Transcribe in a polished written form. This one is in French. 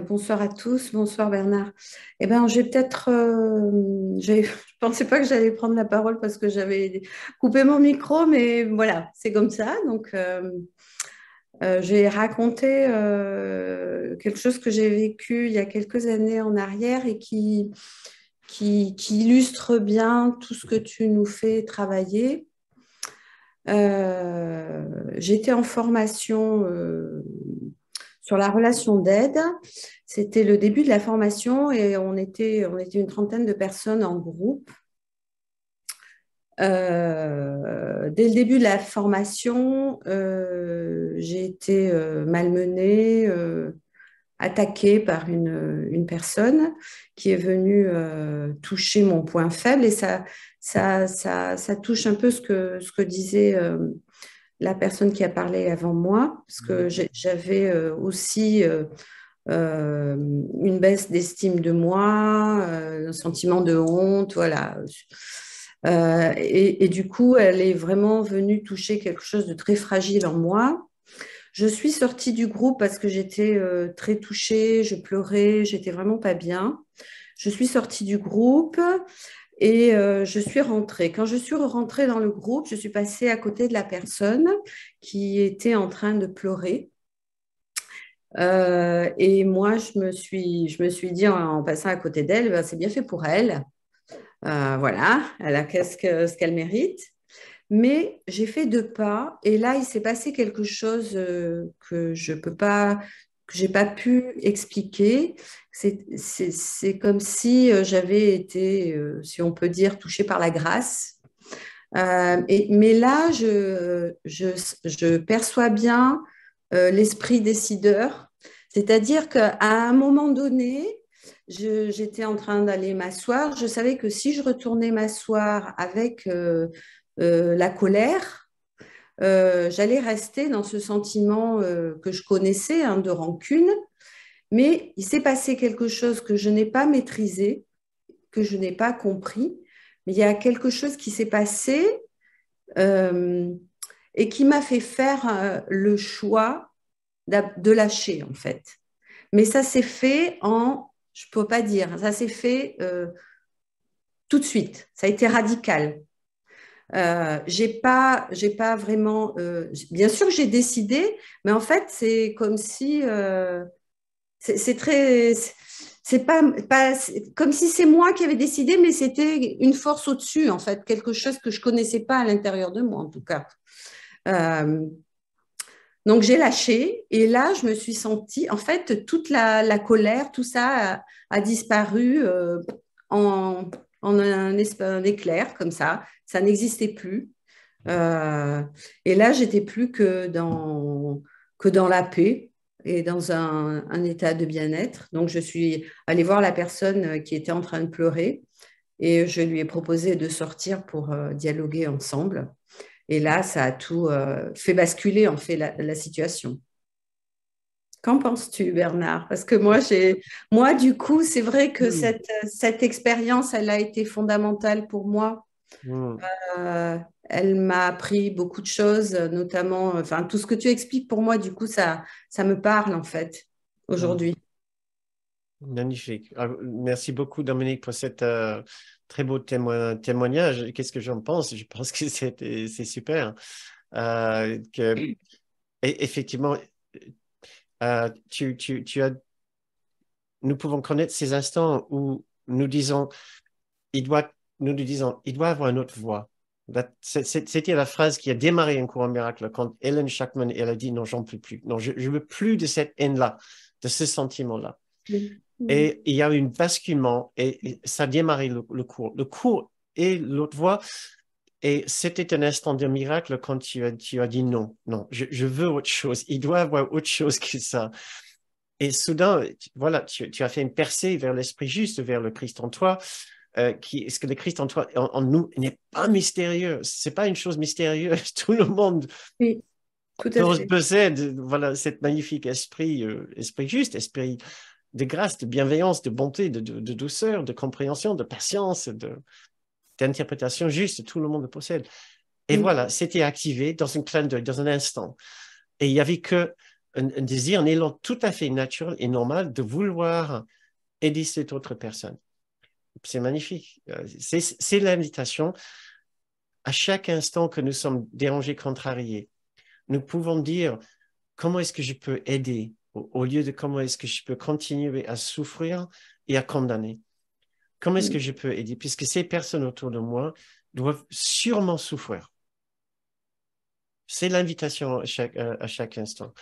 Bonsoir à tous, bonsoir Bernard. Eh ben, je pensais pas que j'allais prendre la parole parce que j'avais coupé mon micro, mais voilà, c'est comme ça. J'ai raconté quelque chose que j'ai vécu il y a quelques années en arrière et qui illustre bien tout ce que tu nous fais travailler. J'étais en formation sur la relation d'aide. C'était le début de la formation et on était une trentaine de personnes en groupe. Dès le début de la formation, j'ai été malmenée, attaquée par une personne qui est venue toucher mon point faible et ça touche un peu ce que disait la personne qui a parlé avant moi, parce que j'avais aussi une baisse d'estime de moi, un sentiment de honte, voilà. Et du coup, elle est vraiment venue toucher quelque chose de très fragile en moi. Je suis sortie du groupe parce que j'étais très touchée, je pleurais, j'étais vraiment pas bien. Je suis sortie du groupe et je suis rentrée. Quand je suis rentrée dans le groupe, je suis passée à côté de la personne qui était en train de pleurer. Et moi, je me suis dit en passant à côté d'elle, ben, c'est bien fait pour elle. Voilà, elle a ce qu'elle mérite. Mais j'ai fait deux pas et là, il s'est passé quelque chose que je peux pas, que j'ai pas pu expliquer. C'est comme si j'avais été, si on peut dire, touchée par la grâce. Mais là, je perçois bien l'esprit décideur. C'est-à-dire qu'à un moment donné, j'étais en train d'aller m'asseoir. Je savais que si je retournais m'asseoir avec la colère, j'allais rester dans ce sentiment que je connaissais, hein, de rancune. Mais il s'est passé quelque chose que je n'ai pas maîtrisé, que je n'ai pas compris. Mais il y a quelque chose qui s'est passé euh, et qui m'a fait faire le choix de lâcher, en fait. Mais ça s'est fait je peux pas dire, ça s'est fait tout de suite. Ça a été radical. J'ai pas vraiment. Bien sûr que j'ai décidé, mais en fait, c'est comme si c'est très. C'est pas comme si c'est moi qui avais décidé, mais c'était une force au-dessus, en fait, quelque chose que je connaissais pas à l'intérieur de moi, en tout cas. Euh, donc j'ai lâché et là je me suis sentie, en fait, toute la colère, tout ça a disparu en, en un éclair comme ça n'existait plus. Euh, et là j'étais plus que dans la paix et dans un état de bien-être. Donc je suis allée voir la personne qui était en train de pleurer et je lui ai proposé de sortir pour dialoguer ensemble. Et là, ça a tout fait basculer, en fait, la situation. Qu'en penses-tu, Bernard? Parce que moi, du coup, c'est vrai que Hmm. cette expérience, elle a été fondamentale pour moi. Hmm. Elle m'a appris beaucoup de choses, notamment, enfin, tout ce que tu expliques pour moi, du coup, ça me parle, en fait, Hmm. aujourd'hui. Magnifique. Merci beaucoup, Dominique, pour cet très beau témoignage. Qu'est-ce que j'en pense? Je pense que c'est super. Effectivement, tu as, nous pouvons connaître ces instants où il doit, nous nous disons, il doit avoir une autre voie. C'était la phrase qui a démarré un courant miracle quand Ellen Shackman, elle a dit non, j'en peux plus. Non, je ne veux plus de cette haine-là, de ce sentiment-là. Oui. Mm. Et il y a eu un basculement et ça a démarré le cours. Le cours et l'autre voie. Et c'était un instant de miracle quand tu as dit non, non, je veux autre chose. Il doit y avoir autre chose que ça. Et soudain, voilà, tu as fait une percée vers l'esprit juste, vers le Christ en toi. Est-ce que le Christ en toi, en nous, n'est pas mystérieux? C'est pas une chose mystérieuse. Tout le monde Oui, tout à fait. possède, voilà, cet magnifique esprit, esprit juste, esprit de grâce, de bienveillance, de bonté, de douceur, de compréhension, de patience, d'interprétation juste. Tout le monde le possède. Et Mm. voilà, c'était activé dans un clin d'œil, dans un instant. Et il n'y avait que un désir, un élan tout à fait naturel et normal de vouloir aider cette autre personne. C'est magnifique. C'est l'invitation. À chaque instant que nous sommes dérangés, contrariés, nous pouvons dire comment est-ce que je peux aider au lieu de comment est-ce que je peux continuer à souffrir et à condamner. Comment est-ce que je peux aider? Puisque ces personnes autour de moi doivent sûrement souffrir. C'est l'invitation à chaque instant.